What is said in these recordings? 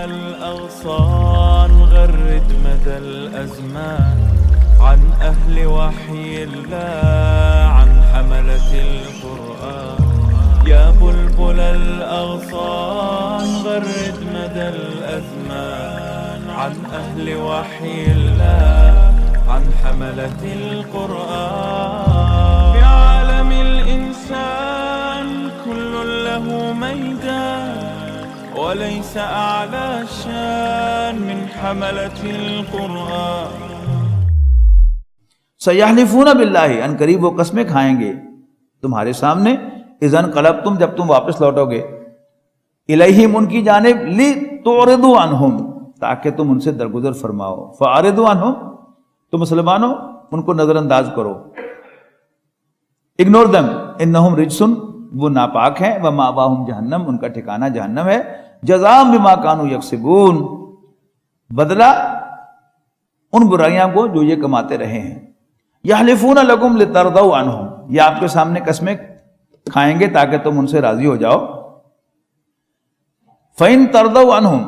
الأغصان غرد مدى الأزمان عن أهل وحي الله عن حملة القرآن يا بلبل الأغصان غرد مدى الأزمان عن أهل وحي الله عن حملة القرآن في عالم الإنسان كل له ميدان وليس أعلى شان من حملة القرآن سیحلفون باللہ، ان قریب وہ قسمیں کھائیں گے تمہارے سامنے، اذا انقلبتم، جب تم واپس لوٹو گے، الیہم، ان کی جانب، لتعرضوا عنہم، تاکہ تم ان سے درگزر فرماؤ، فاعرضوا عنہم، تو مسلمانوں ان کو نظر انداز کرو، اگنور دم، انہم رجسن، وہ ناپاک ہیں، ومأواہم جہنم، ان کا ٹھکانہ جہنم ہے، جزاء بما کانوا یکسبون، بدلہ ان برائیاں کو جو یہ کماتے رہے ہیں، یحلفون لکم لترضوا عنہم، یہ آپ کے سامنے قسمیں کھائیں گے تاکہ تم ان سے راضی ہو جاؤ، فَإِن تَرْضَوْا عَنْهُمْ،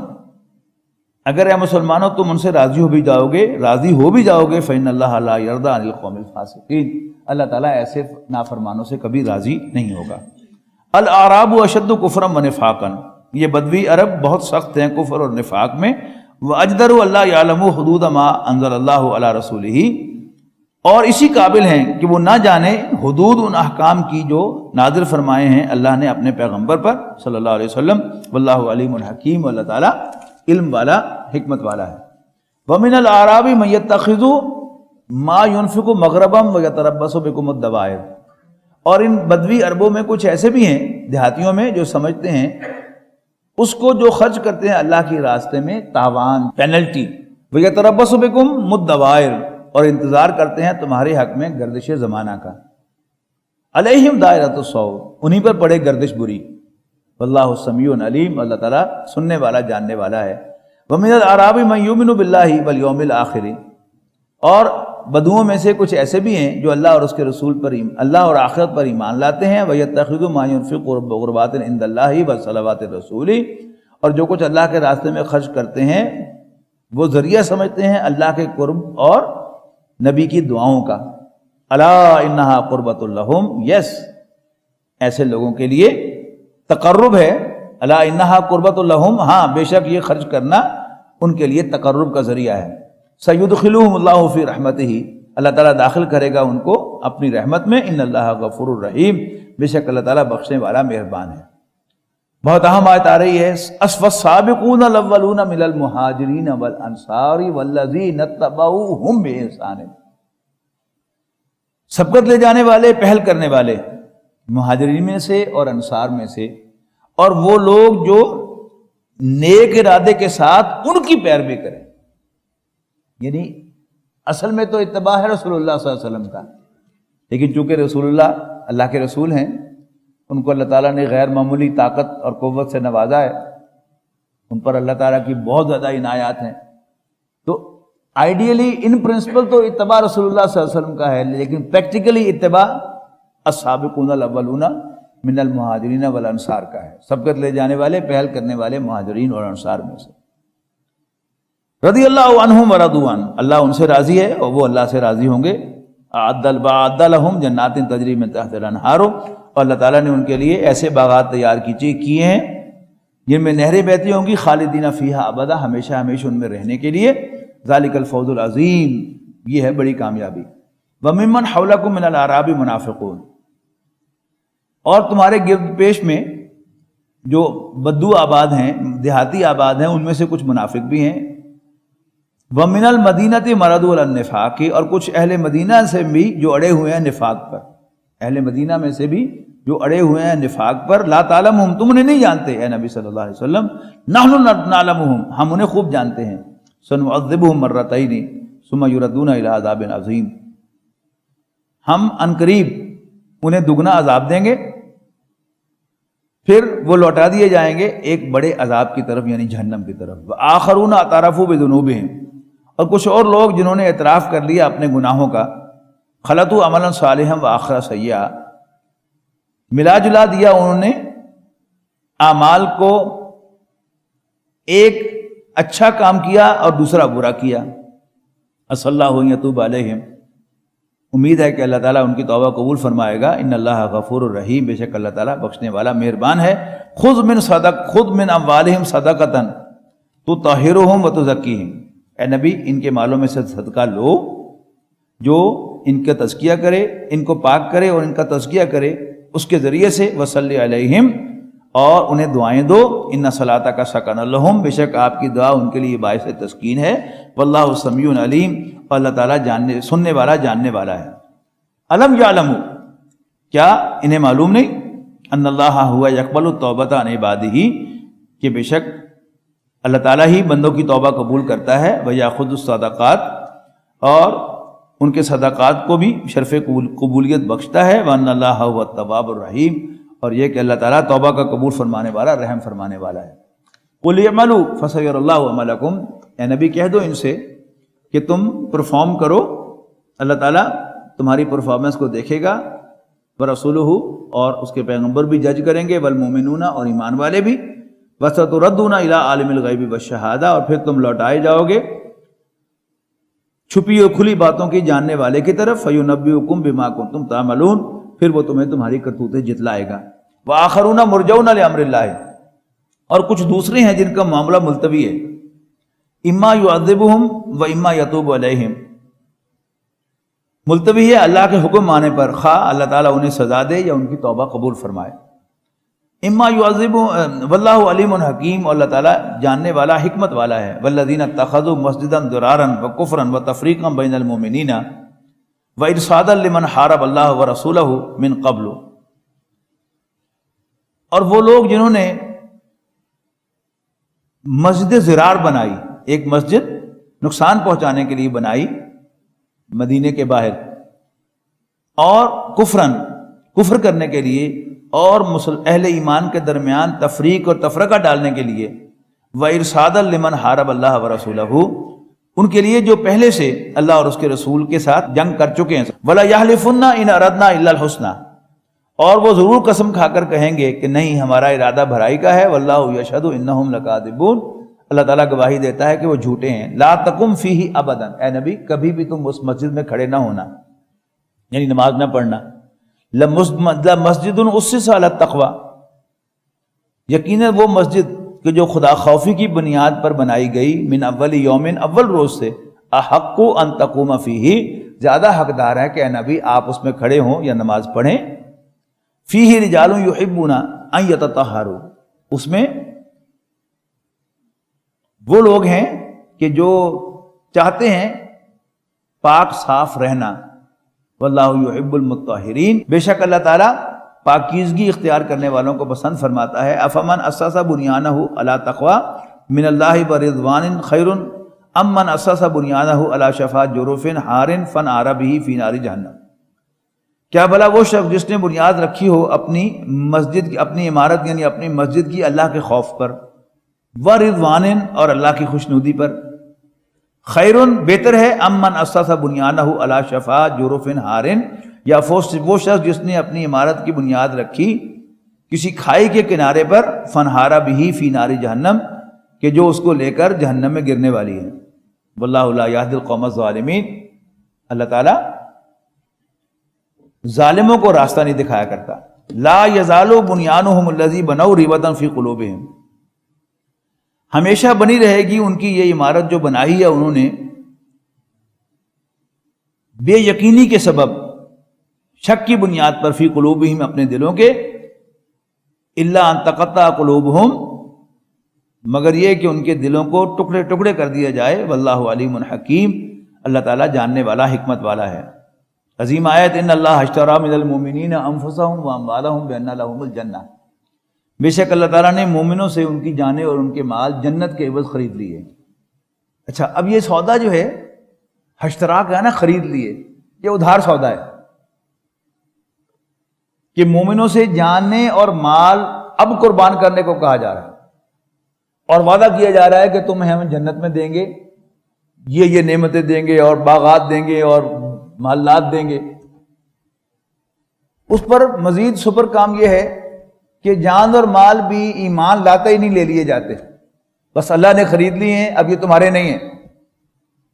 اگر اے مسلمانوں تم ان سے راضی ہو بھی جاؤ گے فَإِنَّ اللَّهَ لَا يَرْضَىٰ عَنِ الْقَوْمِ الْفَاسِقِينَ، اللہ تعالیٰ ایسے نافرمانوں سے کبھی راضی نہیں ہوگا۔ الْأَعْرَابُ أَشَدُّ كُفْرًا وَنِفَاقًا، یہ بدوی عرب بہت سخت ہیں کفر اور نفاق میں، وَأَجْدَرُ أَلَّا يَعْلَمُوا حُدُودَ مَا أَنزَلَ اللَّهُ عَلَىٰ رَسُولِهِ، اور اسی قابل ہیں کہ وہ نہ جانے حدود ان احکام کی جو نازل فرمائے ہیں اللہ نے اپنے پیغمبر پر صلی اللہ علیہ وسلم، واللہ علیم الحکیم، اللہ تعالیٰ علم والا حکمت والا ہے۔ وَمِنَ الْأَعْرَابِ مَن يَتَّخِذُ مَا يُنْفِقُ مَغْرَبًا وَيَتَرَبَّصُ بِكُمُ الدَّوَائِرَ، اور ان بدوی عربوں میں کچھ ایسے بھی ہیں دیہاتیوں میں جو سمجھتے ہیں اس کو جو خرچ کرتے ہیں اللہ کے راستے میں تاوان، پینلٹی، وَيَتَرَبَّصُ بِكُمُ الدَّوَائِرَ، اور انتظار کرتے ہیں تمہارے حق میں گردش زمانہ کا، علیہم دائرۃ السوء، انہی پر پڑے گردش بری، واللہ سمیع علیم، اللہ تعالیٰ سننے والا جاننے والا ہے۔ ومن الاعراب من یؤمن باللہ والیوم الآخر، اور بدوؤں میں سے کچھ ایسے بھی ہیں جو اللہ اور اس کے رسول پر، اللہ اور آخرت پر ایمان لاتے ہیں، ویتخذ ما ينفق قربات عند اللہ وصلوات الرسول، اور جو کچھ اللہ کے راستے میں خرچ کرتے ہیں وہ ذریعہ سمجھتے ہیں اللہ کے قرب اور نبی کی دعاؤں کا، الا انہا قربۃ لہم، یس ایسے لوگوں کے لیے تقرب ہے، الا انہا قربۃ لہم، ہاں بے شک یہ خرچ کرنا ان کے لیے تقرب کا ذریعہ ہے، سیدخلہم اللہ فی رحمتہ، اللہ تعالیٰ داخل کرے گا ان کو اپنی رحمت میں، ان اللہ غفور الرحیم، بے شک اللہ تعالیٰ بخشنے والا مہربان ہے۔ بہت اہم آیت آ رہی ہے، والسابقون الاولون من المہاجرین والانصار والذین اتبعوہم بإحسان، سبقت لے جانے والے، پہل کرنے والے، مہاجرین میں سے اور انصار میں سے، اور وہ لوگ جو نیک ارادے کے ساتھ ان کی پیروی کریں، یعنی اصل میں تو اتباع ہے رسول اللہ صلی اللہ علیہ وسلم کا، لیکن چونکہ رسول اللہ کے رسول ہیں، ان کو اللہ تعالیٰ نے غیر معمولی طاقت اور قوت سے نوازا ہے، ان پر اللہ تعالیٰ کی بہت زیادہ عنایات ہیں، تو آئیڈیلی ان پرنسپل تو اتباع رسول اللہ صلی اللہ علیہ وسلم کا ہے، لیکن پریکٹیکلی اتباع السابقون الاولون من المہاجرین والانصار کا ہے، سبقت لے جانے والے، پہل کرنے والے مہاجرین اور انصار میں سے۔ رضی اللہ عنہم ورضوا عنہ، اللہ ان سے راضی ہے اور وہ اللہ سے راضی ہوں گے۔ اعد لہم جنات تجری من تحتها الانہار، اور اللہ تعالیٰ نے ان کے لیے ایسے باغات تیار کیے ہیں جن میں نہریں بہتی ہوں گی، خالدین فیہا ابدا، ہمیشہ ہمیشہ ان میں رہنے کے لیے، ذالک الفوز العظیم، یہ ہے بڑی کامیابی۔ وممن حولکم من الاعراب منافقون، اور تمہارے گرد پیش میں جو بدو آباد ہیں، دیہاتی آباد ہیں، ان میں سے کچھ منافق بھی ہیں۔ وَمِنَ الْمَدِينَةِ مَرَضُوا عَلَى النِّفَاقِ، اور کچھ اہل مدینہ سے بھی جو اڑے ہوئے ہیں نفاق پر، اہل مدینہ میں سے بھی جو اڑے ہوئے ہیں نفاق پر، لَا تَعْلَمُهُمْ، تم انہیں نہیں جانتے اے نبی صلی اللہ علیہ وسلم، نَحْنُ نَعْلَمُهُمْ، ہم انہیں خوب جانتے ہیں، سَنُعَذِّبُهُمْ مَرَّتَيْنِ ثُمَّ يُرَدُّونَ إِلَىٰ عَذَابٍ عَظِيمٍ، ہم عنقریب انہیں دگنا عذاب دیں گے، پھر وہ لوٹا دیے جائیں گے ایک بڑے عذاب کی طرف، یعنی جہنم کی طرف۔ وَآخَرُونَ اعْتَرَفُوا بِذُنُوبِهِمْ، اور کچھ اور لوگ جنہوں نے اعتراف کر لیا اپنے گناہوں کا، خلطوا عملا صالحا وآخر سیئا، ملا جلا دیا انہوں نے اعمال کو ایک اچھا کام کیا اور دوسرا برا کیا. عسى الله ان يتوب عليهم، امید ہے کہ اللہ تعالیٰ ان کی توبہ قبول فرمائے گا. ان اللہ غفور الرحیم، بے شک اللہ تعالیٰ بخشنے والا مہربان ہے. خذ من اموالہم صدقۃ تطہرہم وتزکیہم، اے نبی ان کے مالوں میں سے صدقہ لو جو ان کا تزکیہ کرے، ان کو پاک کرے اور ان کا تزکیہ کرے، اس کے ذریعے سے. وصلی علیہم، اور انہیں دعائیں دو. ان صلاتک سکن لہم، بے شک آپ کی دعا ان کے لیے باعث تسکین ہے. واللہ سمیع علیم، اور اللہ تعالیٰ سننے والا جاننے والا ہے. الم یعلموا، کیا انہیں معلوم نہیں؟ ان اللہ ہوا یقبل التوبۃ عن عبادہ، کہ بے شک اللہ تعالیٰ ہی بندوں کی توبہ قبول کرتا ہے. ویأخذ الصدقات، اور ان کے صدقات کو بھی شرف قبولیت بخشتا ہے. وان اللہ هو التواب الرحیم، اور یہ کہ اللہ تعالیٰ توبہ کا قبول فرمانے والا، رحم فرمانے والا ہے. قل اعملوا فسيرى الله عملكم، اے نبی کہہ دو ان سے کہ تم پرفارم کرو، اللہ تعالیٰ تمہاری پرفارمنس کو دیکھے گا. ورسولہ، اور اس کے پیغمبر بھی جج کریں گے. والمؤمنون، اور ایمان والے بھی. وستردون الی عالم الغیب والشہادہ، اور پھر تم لوٹائے جاؤ گے چھپی اور کھلی باتوں کی جاننے والے کی طرف. فینبئکم بما کنتم تعملون، پھر وہ تمہیں تمہاری کرتوتیں جتلائے گا. وآخرون مرجون لامر اللہ، اور کچھ دوسرے ہیں جن کا معاملہ ملتوی ہے. اما یعذبہم و اما یتوب علیہم، ملتوی ہے اللہ کے حکم مانے پر، خواہ اللہ تعالیٰ انہیں سزا دے یا ان کی توبہ قبول فرمائے. اما یعذب واللہ علیم حکیم، اور اللہ تعالیٰ جاننے والا حکمت والا ہے. والذین اتخذوا مسجدا ضرارا وکفرا وتفریقا بین المؤمنین وارصادا لمن حارب اللہ ورسولہ من قبل، اور وہ لوگ جنہوں نے مسجد ضرار بنائی، ایک مسجد نقصان پہنچانے کے لیے بنائی مدینے کے باہر، اور کفر کرنے کے لیے، اور اہل ایمان کے درمیان تفریق اور تفرقہ ڈالنے کے لیے. وَإِرْصَادًا لِمَنْ حَارَبَ اللَّهَ وَرَسُولَهُ، ان کے لیے جو پہلے سے اللہ اور اس کے رسول کے ساتھ جنگ کر چکے ہیں. وَلَا يَحْلِفُنَّ إِنْ أَرَدْنَا إِلَّا الْحُسْنَى، اور وہ ضرور قسم کھا کر کہیں گے کہ نہیں ہمارا ارادہ بھلائی کا ہے. وَاللَّهُ يَشْهَدُ إِنَّهُمْ لَكَاذِبُونَ، اللہ تعالیٰ گواہی دیتا ہے کہ وہ جھوٹے ہیں. لا تقم فیہ ابدا، اے نبی کبھی بھی تم اس مسجد میں کھڑے نہ ہونا، یعنی نماز نہ پڑھنا. لمسجد اسس علی التقوی، یقیناً وہ مسجد کہ جو خدا خوفی کی بنیاد پر بنائی گئی. من اول یوم، اول روز سے. احق ان تقوم فیہ، زیادہ حقدار ہے کہ اے نبی آپ اس میں کھڑے ہوں یا نماز پڑھیں. فیہ رجال یحبون ان یتطہروا، اس میں وہ لوگ ہیں کہ جو چاہتے ہیں پاک صاف رہنا. واللہ یحب المطہرین، بے شک اللہ تعالیٰ پاکیزگی اختیار کرنے والوں کو پسند فرماتا ہے. افمن اسس بنیانہ علی تقوی من اللہ ورضوان خیر ام من اسس بنیانہ علی شفا جرف ہار فانہار بہ فی نار جہنم، کیا بھلا وہ شخص جس نے بنیاد رکھی ہو اپنی مسجد، اپنی عمارت یعنی اپنی مسجد کی اللہ کے خوف پر، ورضوان اور اللہ کی خوشنودی پر، خیرن بہتر ہے، ام من اسس بنیانہ علی شفا جرف ہار، یا وہ شخص جس نے اپنی عمارت کی بنیاد رکھی کسی کھائی کے کنارے پر، فنہارا بھی فی نار جہنم، کہ جو اس کو لے کر جہنم میں گرنے والی ہے. واللہ لا یہدی القوم الظالمین، اللہ تعالیٰ ظالموں کو راستہ نہیں دکھایا کرتا. لا یزال بنیانہم الذی بنوا ریبۃ فی قلوبہم، ہمیشہ بنی رہے گی ان کی یہ عمارت جو بنائی ہے انہوں نے بے یقینی کے سبب، شک کی بنیاد پر، فی قلوبہم اپنے دلوں کے، الا ان تقطع قلوبہم مگر یہ کہ ان کے دلوں کو ٹکڑے ٹکڑے کر دیا جائے. واللہ علیم حکیم، اللہ تعالیٰ جاننے والا حکمت والا ہے. عظیم آیت، ان اللہ اشتری من المؤمنین انفسہم واموالہم بان لہم الجنہ، بے شک اللہ تعالیٰ نے مومنوں سے ان کی جانیں اور ان کے مال جنت کے عوض خرید لیے. اچھا، اب یہ سودا جو ہے اشترا کا ہے نا، خرید لیے، یہ ادھار سودا ہے کہ مومنوں سے جانیں اور مال اب قربان کرنے کو کہا جا رہا ہے، اور وعدہ کیا جا رہا ہے کہ تمہیں ہم جنت میں دیں گے، یہ نعمتیں دیں گے اور باغات دیں گے اور محلات دیں گے. اس پر مزید سپر کام یہ ہے کہ جان اور مال بھی ایمان لاتے ہی نہیں لے لیے جاتے. بس اللہ نے خرید لی ہیں، اب یہ تمہارے نہیں ہیں۔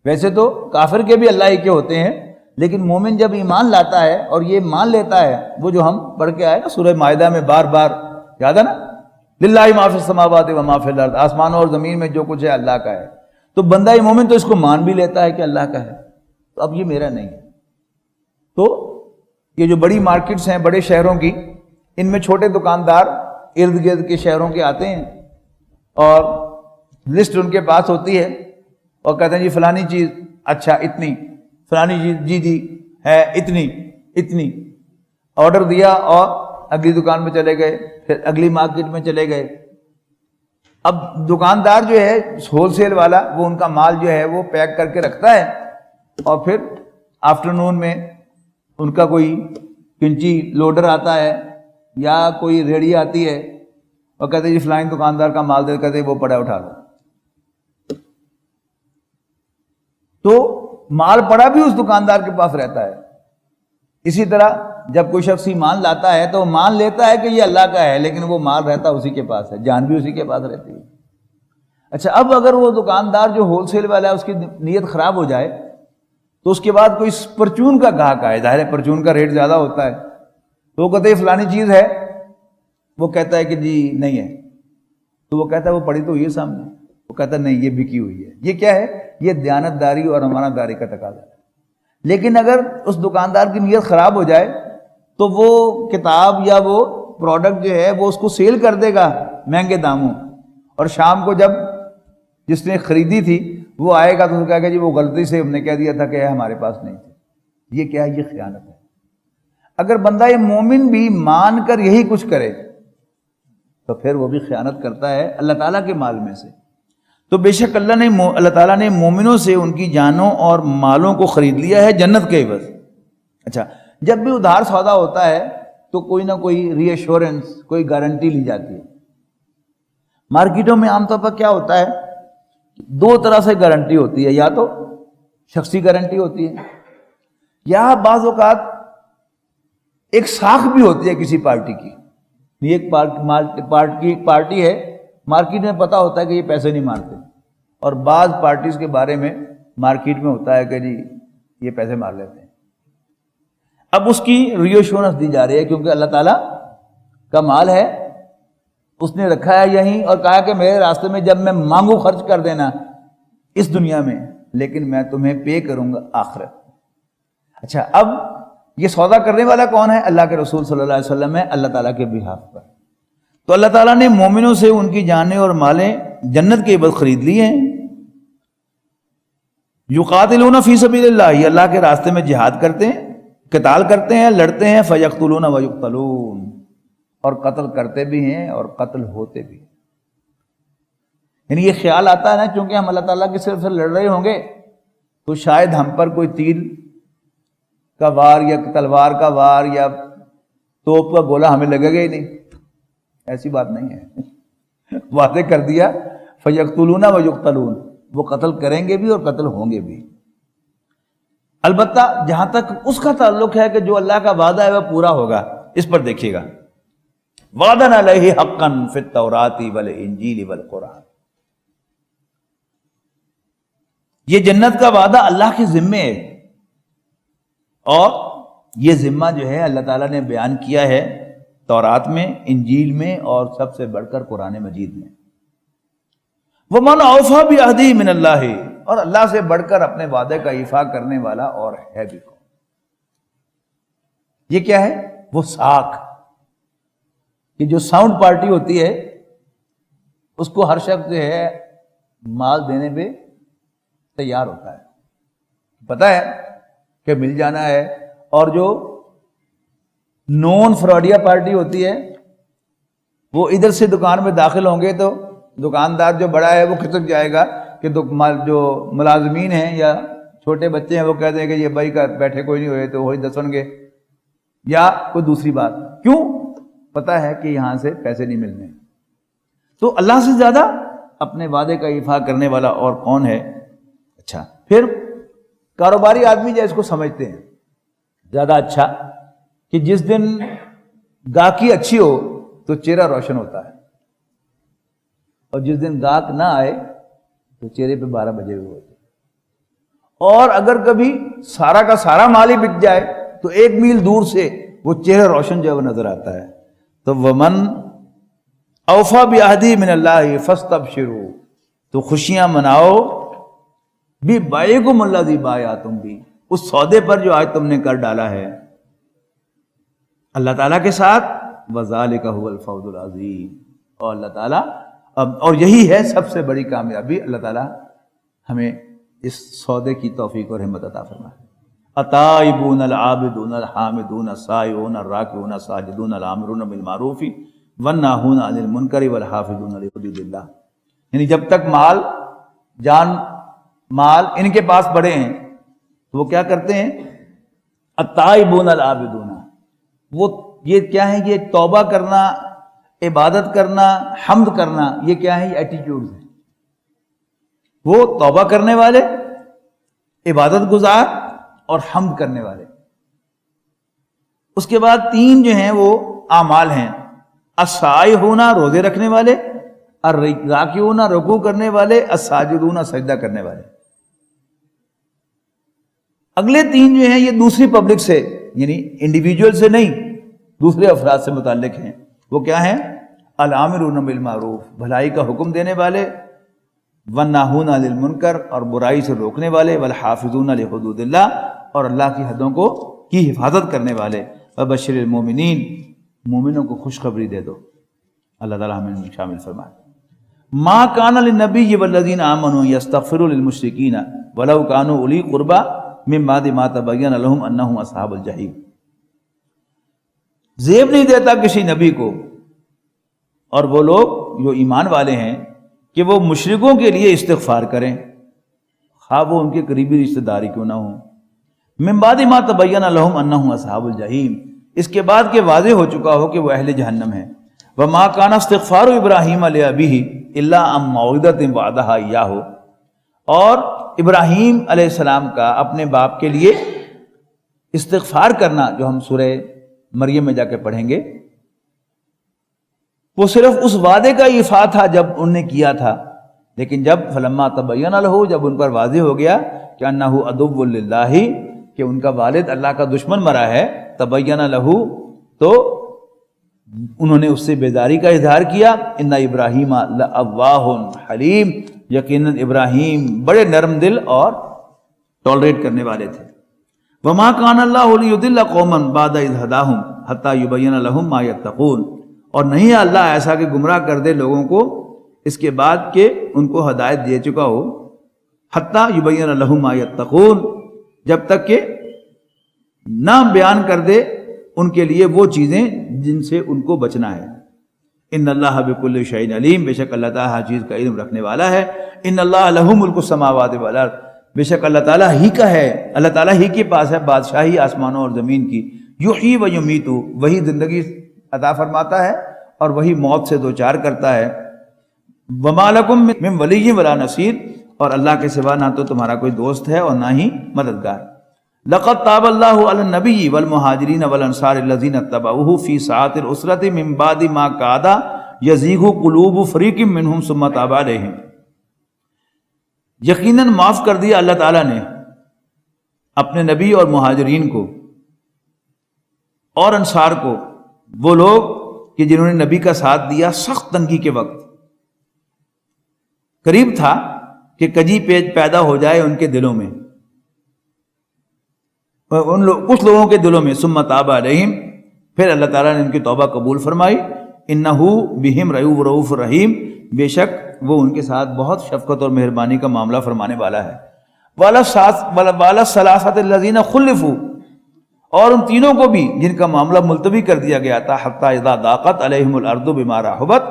ویسے تو کافر کے بھی اللہ ہی کے ہوتے ہیں، لیکن مومن جب ایمان لاتا ہے اور یہ مان لیتا ہے، وہ جو ہم پڑھ کے آئے نا سورہ مائدہ میں بار بار، یاد ہے نا، للہ ما فی السماوات و ما فی الارض، آسمانوں اور زمین میں جو کچھ ہے اللہ کا ہے، تو بندہ مومن تو اس کو مان بھی لیتا ہے کہ اللہ کا ہے، تو اب یہ میرا نہیں ہے۔ تو یہ جو بڑی مارکیٹس ہیں بڑے شہروں کی، ان میں چھوٹے دکاندار ارد گرد کے شہروں کے آتے ہیں اور لسٹ ان کے پاس ہوتی ہے اور کہتے ہیں جی فلانی چیز اچھا اتنی، فلانی چیز جی ہے اتنی، آرڈر دیا اور اگلی دکان میں چلے گئے، پھر اگلی مارکیٹ میں چلے گئے۔ اب دکاندار جو ہے ہول سیل والا، وہ ان کا مال جو ہے وہ پیک کر کے رکھتا ہے، اور پھر آفٹرنون میں ان کا کوئی کنچی لوڈر آتا ہے یا کوئی ریڑھی آتی ہے اور کہتے ہیں جی فلانی دکاندار کا مال دے، کہتے ہیں وہ پڑا اٹھا لو۔ تو مال پڑا بھی اس دکاندار کے پاس رہتا ہے۔ اسی طرح جب کوئی شخص ایمان لاتا ہے تو مان لیتا ہے کہ یہ اللہ کا ہے، لیکن وہ مال رہتا اسی کے پاس ہے، جان بھی اسی کے پاس رہتی ہے۔ اچھا، اب اگر وہ دکاندار جو ہول سیل والا ہے اس کی نیت خراب ہو جائے تو اس کے بعد کوئی پرچون کا گاہک آئے، ظاہر ہے پرچون کا ریٹ زیادہ ہوتا ہے، تو وہ کہتے ہیں فلانی چیز ہے، وہ کہتا ہے کہ جی نہیں ہے، تو وہ کہتا ہے وہ پڑی تو ہوئی ہے سامنے، وہ کہتا ہے نہیں یہ بکی ہوئی ہے۔ یہ کیا ہے؟ یہ دیانتداری اور امانت داری کا تقاضا ہے۔ لیکن اگر اس دکاندار کی نیت خراب ہو جائے تو وہ کتاب یا وہ پروڈکٹ جو ہے وہ اس کو سیل کر دے گا مہنگے داموں، اور شام کو جب جس نے خریدی تھی وہ آئے گا تو کہے گا جی وہ غلطی سے ہم نے کہہ دیا تھا کہ ہمارے پاس نہیں تھی۔ یہ کیا ہے؟ یہ خیانت ہے۔ اگر بندہ یہ مومن بھی مان کر یہی کچھ کرے تو پھر وہ بھی خیانت کرتا ہے اللہ تعالیٰ کے مال میں سے۔ تو بے شک اللہ تعالیٰ نے مومنوں سے ان کی جانوں اور مالوں کو خرید لیا ہے جنت کے عوض۔ اچھا، جب بھی ادھار سودا ہوتا ہے تو کوئی نہ کوئی ری ایشورنس، کوئی گارنٹی لی جاتی ہے۔ مارکیٹوں میں عام طور پر کیا ہوتا ہے، دو طرح سے گارنٹی ہوتی ہے، یا تو شخصی گارنٹی ہوتی ہے، یا بعض اوقات ایک ساکھ بھی ہوتی ہے کسی پارٹی کی۔ ایک پارٹی ہے، مارکیٹ میں پتہ ہوتا ہے کہ یہ پیسے نہیں مارتے، اور بعض پارٹیز کے بارے میں مارکیٹ میں ہوتا ہے کہ جی یہ پیسے مار لیتے ہیں۔ اب اس کی ری ایشورنس دی جا رہی ہے کیونکہ اللہ تعالیٰ کا مال ہے، اس نے رکھا ہے یہیں اور کہا کہ میرے راستے میں جب میں مانگوں خرچ کر دینا اس دنیا میں، لیکن میں تمہیں پے کروں گا آخرت۔ اچھا، اب یہ سودا کرنے والا کون ہے؟ اللہ کے رسول صلی اللہ علیہ وسلم ہے، اللہ تعالیٰ کے بہاف پر۔ تو اللہ تعالیٰ نے مومنوں سے ان کی جانیں اور مالیں جنت کے عوض خرید لی ہیں۔ یقاتلون فی سبیل اللہ، یہ اللہ کے راستے میں جہاد کرتے ہیں، قتال کرتے ہیں، لڑتے ہیں، فیقتلون ویقتلون، اور قتل کرتے بھی ہیں اور قتل ہوتے بھی ہیں۔ یعنی یہ خیال آتا ہے نا، چونکہ ہم اللہ تعالیٰ کی صرف سے لڑ رہے ہوں گے تو شاید ہم پر کوئی تیر کا وار یا تلوار کا وار یا توپ کا گولہ ہمیں لگے گا ہی نہیں۔ ایسی بات نہیں ہے، واضح کر دیا فیقتلون ویقتلون، وہ قتل کریں گے بھی اور قتل ہوں گے بھی۔ البتہ جہاں تک اس کا تعلق ہے کہ جو اللہ کا وعدہ ہے وہ پورا ہوگا، اس پر دیکھیے گا، وعدن علیہ حقا فی التوراۃ والانجیل والقرآن۔ یہ جنت کا وعدہ اللہ کے ذمے ہے، اور یہ ذمہ جو ہے اللہ تعالیٰ نے بیان کیا ہے تورات میں، انجیل میں، اور سب سے بڑھ کر قرآن مجید میں۔ وَمَنْ أَوْفَىٰ بِعَهْدِهِ مِنَ اللَّهِ، اور اللہ سے بڑھ کر اپنے وعدے کا ایفا کرنے والا اور ہے بھی کون؟ یہ کیا ہے؟ وہ ساکھ، کہ جو ساؤنڈ پارٹی ہوتی ہے اس کو ہر شخص جو ہے مال دینے پہ تیار ہوتا ہے، پتہ ہے کہ مل جانا ہے۔ اور جو نون فراڈیا پارٹی ہوتی ہے وہ ادھر سے دکان میں داخل ہوں گے تو دکاندار جو بڑا ہے وہ کھسک جائے گا کہ جو ملازمین ہیں یا چھوٹے بچے ہیں وہ کہتے ہیں کہ یہ بھائی کا بیٹھے کوئی نہیں ہوئے تو وہی دسن گے، یا کوئی دوسری بات، کیوں؟ پتہ ہے کہ یہاں سے پیسے نہیں ملنے۔ تو اللہ سے زیادہ اپنے وعدے کا ایفا کرنے والا اور کون ہے؟ اچھا، پھر کاروباری آدمی جو اس کو سمجھتے ہیں زیادہ اچھا کہ جس دن گاہکی اچھی ہو تو چہرہ روشن ہوتا ہے، اور جس دن گاہک نہ آئے تو چہرے پہ 12 بجے ہوئے ہوتے. اور اگر کبھی سارا کا سارا مال ہی بک جائے تو 1 میل دور سے وہ چہرہ روشن جو ہے وہ نظر آتا ہے. تو ومن اوفا بعہدہ من اللہ فاستبشروا، تو خوشیاں مناؤ ببائعکم الذی بایعتم بہ، اس سودے پر جو آج تم نے کر ڈالا ہے اللہ تعالیٰ کے ساتھ. وذالک هو الفوز العظیم، اور اللہ تعالیٰ اور یہی ہے سب سے بڑی کامیابی. اللہ تعالیٰ ہمیں اس سودے کی توفیق اور ہمت عطا فرمائے. التائبون العابدون الحامدون السائحون الراکعون الساجدون الآمرون بالمعروف والناہون عن المنکر والحافظون لحدود اللہ. یعنی جب تک مال جان مال ان کے پاس پڑے ہیں تو وہ کیا کرتے ہیں؟ التائبون العابدون، وہ یہ کیا ہے؟ یہ توبہ کرنا، عبادت کرنا، حمد کرنا، یہ کیا ہے؟ یہ ایٹیٹیوڈز ہیں. وہ توبہ کرنے والے، عبادت گزار اور حمد کرنے والے. اس کے بعد 3 جو ہیں وہ اعمال ہیں. السائحون روزے رکھنے والے، الراکعون رکوع کرنے والے، الساجدون سجدہ کرنے والے. اگلے 3 جو ہیں یہ دوسری پبلک سے یعنی انڈیویجول سے نہیں، دوسرے افراد سے متعلق ہیں. وہ کیا ہیں؟ الامرون بالمعروف، بھلائی کا حکم دینے والے، والناہون عن المنکر اور برائی سے روکنے والے، والحافظون لحدود اللہ اور اللہ کی حدوں کی حفاظت کرنے والے. وبشر المومنین، مومنوں کو خوشخبری دے دو. اللہ تعالیٰ ہمیں شامل فرمائے. ما کان للنبی والذین آمنوا یستغفروا للمشرکین ولو کانوا اولی قربی من بعد ما تبین لهم انہم اصحاب الجحیم. زیب نہیں دیتا کسی نبی کو اور وہ لوگ جو ایمان والے ہیں کہ وہ مشرکوں کے لیے استغفار کریں، خواہ وہ ان کے قریبی رشتہ داری کیوں نہ ہوں. من بعد ما تبین لهم انہم اصحاب الجحیم، اس کے بعد کہ واضح ہو چکا ہو کہ وہ اہل جہنم ہیں. وما کان استغفار ابراہیم لابیہ الا عن موعظۃ وعدہا ایاہ، اور ابراہیم علیہ السلام کا اپنے باپ کے لیے استغفار کرنا جو ہم سورہ مریم میں جا کے پڑھیں گے، وہ صرف اس وعدے کا ایفا تھا جب ان نے کیا تھا. لیکن جب فلما تبین لہ، جب ان پر واضح ہو گیا کہ انہ عدو للہ، کہ ان کا والد اللہ کا دشمن مرا ہے، تبین لہ، تو انہوں نے اس سے بیزاری کا اظہار کیا. ان ابراہیم لأواہ حلیم، یقیناً ابراہیم بڑے نرم دل اور ٹالریٹ کرنے والے تھے. وما کان اللہ لیضل قوما بعد اذ ھداھم حتی یبین لہم ما یتقون، اور نہیں ہے اللہ ایسا کہ گمراہ کر دے لوگوں کو اس کے بعد کہ ان کو ہدایت دے چکا ہو. حتی یبین لہم ما یتقون، جب تک کہ نہ بیان کر دے ان کے لیے وہ چیزیں جن سے ان کو بچنا ہے. ان اللہ بکل شیء علیم، بے شک اللہ تعالیٰ ہر چیز کا علم رکھنے والا ہے. ان اللہ لہ ملک السماوات والارض، بے شک اللہ تعالیٰ ہی کا ہے، اللہ تعالیٰ ہی کے پاس ہے بادشاہی آسمانوں اور زمین کی. یحیی و یمیت، وہی زندگی عطا فرماتا ہے اور وہی موت سے دوچار کرتا ہے. وما لکم من ولی ولا نصیر، اور اللہ کے سوا نہ تو تمہارا کوئی دوست ہے اور نہ ہی مددگار. لقد تاب اللہ علی النبی والمہاجرین والانصار الذین اتبعوہ فی ساعۃ العسرۃ من بعد ما کاد یزیغ قلوب فریق منہم ثم تاب علیہم. یقیناً معاف کر دیا اللہ تعالیٰ نے اپنے نبی اور مہاجرین کو اور انصار کو، وہ لوگ کہ جنہوں نے نبی کا ساتھ دیا سخت تنگی کے وقت. قریب تھا کہ کجی پیدا ہو جائے ان کے دلوں میں، کچھ لوگوں کے دلوں میں. ثم تاب علیہم، پھر اللہ تعالیٰ نے ان کی توبہ قبول فرمائی. انہ بہم رؤوف رحیم، بے شک وہ ان کے ساتھ بہت شفقت اور مہربانی کا معاملہ فرمانے والا ہے. وعلی الثلاثۃ الذین خلفوا، اور ان تینوں کو بھی جن کا معاملہ ملتوی کر دیا گیا تھا. حتی اذا ضاقت علیہم الارض بما رحبت،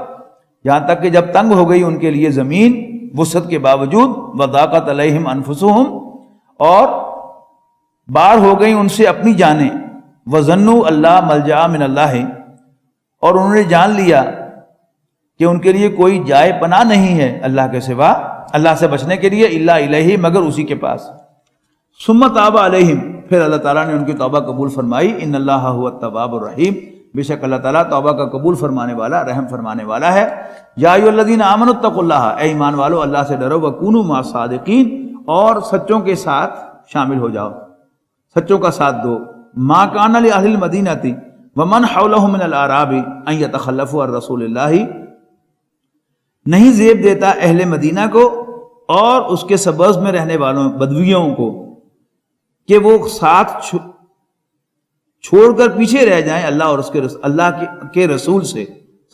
یہاں تک کہ جب تنگ ہو گئی ان کے لیے زمین وسعت کے باوجود. وضاقت علیہم انفسہم، اور بار ہو گئی ان سے اپنی جانیں. وظنوا اللہ ملجا من اللہ، اور انہوں نے جان لیا کہ ان کے لیے کوئی جائے پناہ نہیں ہے اللہ کے سوا، اللہ سے بچنے کے لیے، الا الیہ، مگر اسی کے پاس. ثم تاب علیہم، پھر اللہ تعالیٰ نے ان کی توبہ قبول فرمائی. ان اللہ هو التواب الرحیم، بے شک اللہ تعالیٰ توبہ کا قبول فرمانے والا، رحم فرمانے والا ہے۔ یا ایھا الذین آمنوا اتقوا اللہ، اے ایمان والو اللہ سے ڈرو، وکونوا مع الصادقین، اور سچوں کے ساتھ شامل ہو جاؤ، سچوں کا ساتھ دو۔ ما کان لأہل المدینۃ ومن حولهم من الاعراب ان یتخلفوا عن رسول اللہ، نہیں زیب دیتا اہل مدینہ کو اور اس کے سبز میں رہنے والوں بدویوں کو کہ وہ ساتھ چھوڑ کر پیچھے رہ جائیں اللہ اور اس کے رسول سے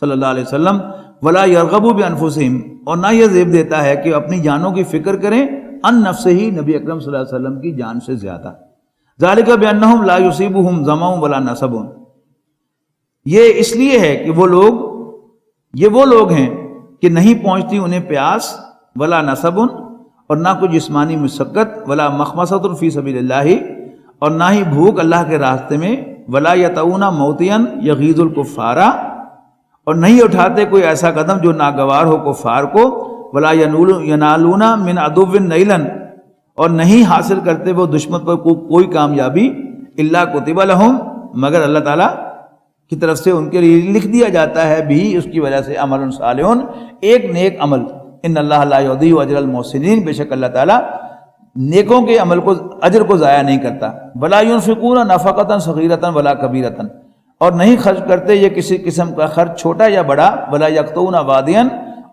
صلی اللہ علیہ وسلم۔ ولا یرغبوا بانفسہم، اور نہ یہ زیب دیتا ہے کہ اپنی جانوں کی فکر کریں، ان نفسہ ہی، نبی اکرم صلی اللہ علیہ وسلم کی جان سے زیادہ۔ ذالک بانہم لا یصیبہم ظمأ ولا نصب، یہ اس لیے ہے کہ یہ وہ لوگ ہیں کہ نہیں پہنچتی انہیں پیاس، ولا نصب، اور نہ کوئی جسمانی مشقت، ولا مخمصۃ فی سبیل اللہ، اور نہ ہی بھوک اللہ کے راستے میں، ولا یطؤون موطئا یغیظ الکفار، اور نہیں اٹھاتے کوئی ایسا قدم جو ناگوار ہو کفار کو، ولا ینالون من عدو نیلا، اور نہیں حاصل کرتے وہ دشمن پر کوئی کامیابی، الا کتب لہم، مگر اللہ تعالیٰ کی طرف سے ان کے لیے لکھ دیا جاتا ہے بھی اس کی وجہ سے عمل صالح، ایک نیک عمل۔ ان اللہ لا یضیع اجر المحسنین، بے شک اللہ تعالیٰ نیکوں کے عمل کو، اجر کو ضائع نہیں کرتا۔ ولا ينفقون نفقۃ صغیرۃ ولا کبیرۃ، اور نہیں خرچ کرتے یہ کسی قسم کا خرچ چھوٹا یا بڑا، ولا یقطعون وادیا،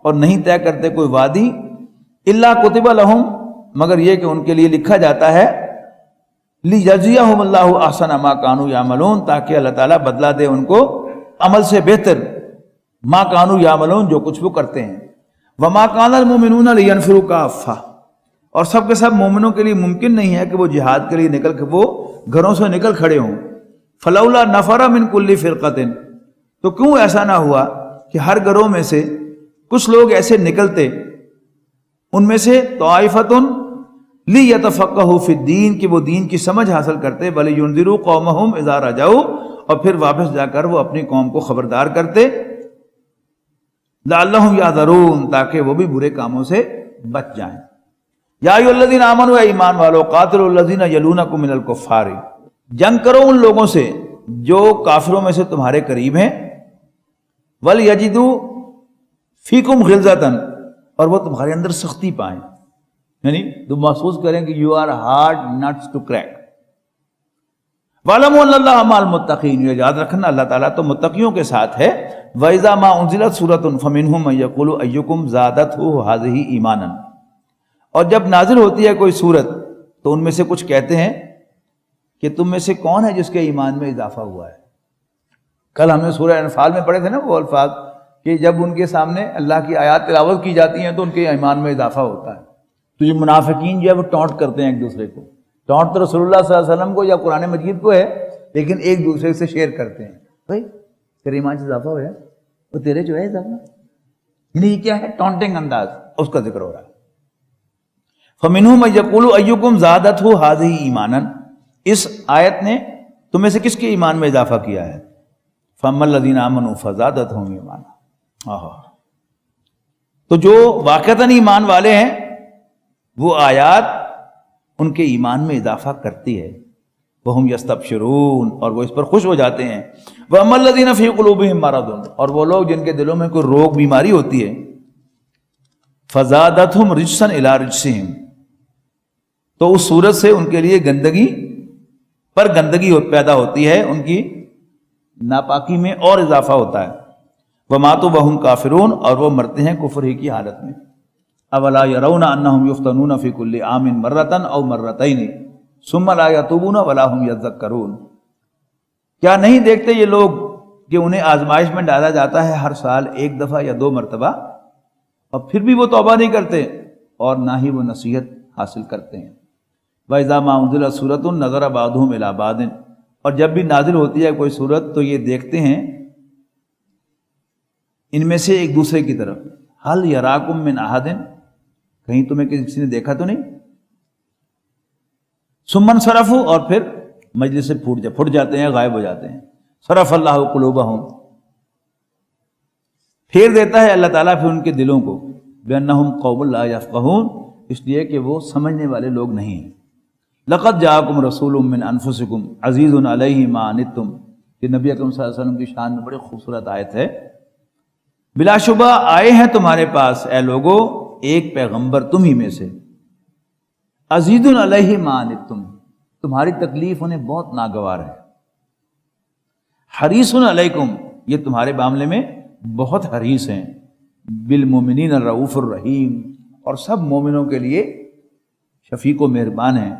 اور نہیں طے کرتے کوئی وادی، الا کتب لہم، مگر یہ کہ ان کے لیے لکھا جاتا ہے، لیجزیہم اللہ احسن ما کانوا یعملون، تاکہ اللہ تعالیٰ بدلہ دے ان کو عمل سے بہتر، ما کانوا یعملون، جو کچھ وہ کرتے ہیں۔ وما کان المؤمنون لینفروا کافہ، اور سب کے سب مومنوں کے لیے ممکن نہیں ہے کہ وہ جہاد کے لیے وہ گھروں سے نکل کھڑے ہوں۔ فلولا نفر من کل فرقۃ، تو کیوں ایسا نہ ہوا کہ ہر گروہ میں سے کچھ لوگ ایسے نکلتے، ان میں سے طائفۃ لیتفقہوا فی الدین، کہ وہ دین کی سمجھ حاصل کرتے، ولینذروا قومہم اذا رجعوا، اور پھر واپس جا کر وہ اپنی قوم کو خبردار کرتے، لعلہم یحذرون، تاکہ وہ بھی برے کاموں سے بچ جائیں۔ یا ایھا الذین آمنوا، اے ایمان والو، قاتلوا الذین یلونکم من الکفار، جنگ کرو ان لوگوں سے جو کافروں میں سے تمہارے قریب ہیں، ولیجدوا فیکم غلظۃ، اور وہ تمہارے اندر سختی پائیں، یعنی تم محسوس کریں کہ you are hard nuts to crack. وَاعْلَمُوا أَنَّ اللَّهَ مَعَ الْمُتَّقِينَ، یہ یاد رکھنا اللہ تعالیٰ تو متقیوں کے ساتھ ہے۔ وَإِذَا مَا أُنزِلَتْ سُورَةٌ فَمِنْهُم مَّن يَقُولُ أَيُّكُمْ زَادَتْهُ هَٰذِهِ إِيمَانًا، اور جب نازل ہوتی ہے کوئی سورت تو ان میں سے کچھ کہتے ہیں کہ تم میں سے کون ہے جس کے ایمان میں اضافہ ہوا ہے۔ کل ہم نے سورہ انفال میں پڑھے تھے نا وہ الفاظ کہ جب ان کے سامنے اللہ کی آیات تلاوت کی جاتی ہیں تو ان کے ایمان میں اضافہ ہوتا ہے۔ تو یہ منافقین جو ہے وہ ٹونٹ کرتے ہیں ایک دوسرے کو، ٹونٹ تو رسول اللہ صلی اللہ علیہ وسلم کو یا قرآن مجید کو ہے، لیکن ایک دوسرے سے شیئر کرتے ہیں، بھائی تیرے ایمان سے اضافہ ہوا، وہ تیرے جو ہے اضافہ، یعنی یہ کیا ہے؟ ٹونٹنگ انداز، اس کا ذکر ہو رہا ہے۔ فَمِنْهُم مَّن يَقُولُ أَيُّكُمْ زَادَتْهُ هَٰذِهِ إِيمَانًا، اس آیت نے تم میں سے کس کے ایمان میں اضافہ کیا ہے؟ فَأَمَّا الَّذِينَ آمَنُوا فَزَادَتْهُمْ إِيمَانًا، تو جو واقعتاً ایمان والے ہیں وہ آیات ان کے ایمان میں اضافہ کرتی ہے۔ وَهُمْ يَسْتَبْشِرُونَ، اور وہ اس پر خوش ہو جاتے ہیں۔ وَأَمَّا الَّذِينَ فِي قُلُوبِهِم مَّرَضٌ، اور وہ لوگ جن کے دلوں میں کوئی روگ بیماری ہوتی ہے، فَزَادَتْهُمْ رِجْسًا إِلَىٰ رِجْسِهِمْ، تو اس صورت سے ان کے لیے گندگی پر گندگی پیدا ہوتی ہے، ان کی ناپاکی میں اور اضافہ ہوتا ہے۔ وَمَاتُوا وَهُمْ كَافِرُونَ، اور وہ مرتے ہیں کفر ہی کی حالت میں۔ اولا يرون انهم يفتنون في كل عام مرة او مرتين ثم لا يتوبون ولا هم يذكرون، کیا نہیں دیکھتے یہ لوگ کہ انہیں آزمائش میں ڈالا جاتا ہے ہر سال ایک دفعہ یا 2 مرتبہ، اور پھر بھی وہ توبہ نہیں کرتے اور نہ ہی وہ نصیحت حاصل کرتے ہیں۔ وَإِذَا مَا أُنزِلَتْ سُورَةٌ نَظَرَ بَعْضُهُمْ إِلَىٰ بَعْضٍ، اور جب بھی نازل ہوتی ہے کوئی سورت تو یہ دیکھتے ہیں ان میں سے ایک دوسرے کی طرف، هَلْ يَرَاكُم مِّنْ أَحَدٍ، کہیں تمہیں کسی نے دیکھا تو نہیں؟ ثُمَّ انصَرَفُوا، اور پھر مجلس سے پھٹ جاتے ہیں، غائب ہو جاتے ہیں۔ صرف اللہ قلوبہم، پھیر دیتا ہے اللہ تعالیٰ پھر ان کے دلوں کو، بِأَنَّهُمْ قَوْمٌ لَا يَفْقَهُونَ، اس لیے کہ وہ سمجھنے والے لوگ نہیں ہیں۔ لَقَدْ جَاءَكُمْ رَسُولٌ مِّنْ أَنفُسِكُمْ عَزِيزٌ عَلَيْهِ مَا عَنِتُّمْ یہ نبی اکرم صلی اللہ علیہ وسلم کی شان میں بڑی خوبصورت آیت ہے. بلا شبہ آئے ہیں تمہارے پاس اے لوگو ایک پیغمبر تم ہی میں سے، عزیز علیہ ما عنتم، تمہاری تکلیف انہیں بہت ناگوار ہے، حریص علیکم، یہ تمہارے معاملے میں بہت حریص ہیں، بالمومنین الرؤوف الرحیم، اور سب مومنوں کے لیے شفیق و مہربان ہیں.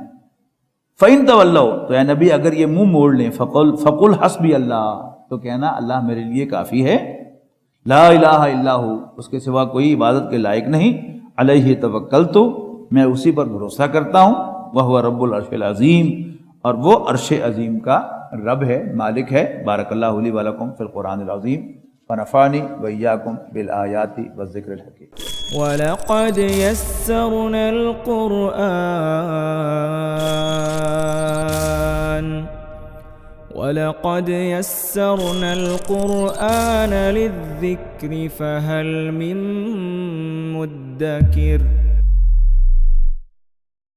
فَإِن تَوَلَّوْا، تو اے نبی اگر یہ منہ موڑ لیں، فَقُلْ حَسْبِيَ اللَّهُ، تو کہنا اللہ میرے لیے کافی ہے، لا الہ الا ہو، اس کے سوا کوئی عبادت کے لائق نہیں، علیہ توکلت، میں اسی پر بھروسہ کرتا ہوں، وہو رب العرش العظیم، اور وہ عرش عظیم کا رب ہے، مالک ہے. بارک اللہ لی ولکم فی القرآن العظیم ونفعنی وإیاکم بالآیات والذکر الحکیم. وَلَقَدْ يَسَّرْنَا الْقُرْآنَ لِلذِّكْرِ فَهَلْ مِن مُّدَّكِرٍ